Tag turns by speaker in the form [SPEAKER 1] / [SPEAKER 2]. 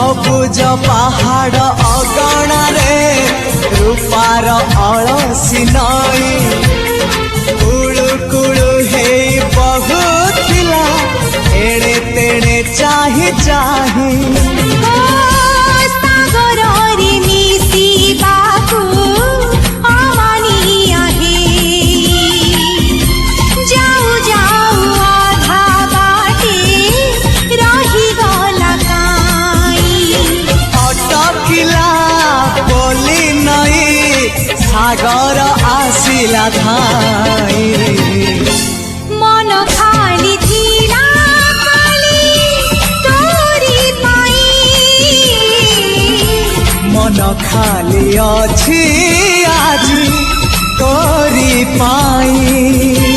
[SPEAKER 1] सबुज पहाड़ अगणारे रूपार अलसी नई कुळु कुळु हे बहुथिला एड़े तेड़े चाही चाही सागर आसिला धाई
[SPEAKER 2] मन खाली थिला खाली तोरी पाई
[SPEAKER 1] मन खाली अछि आज तोरी पाई।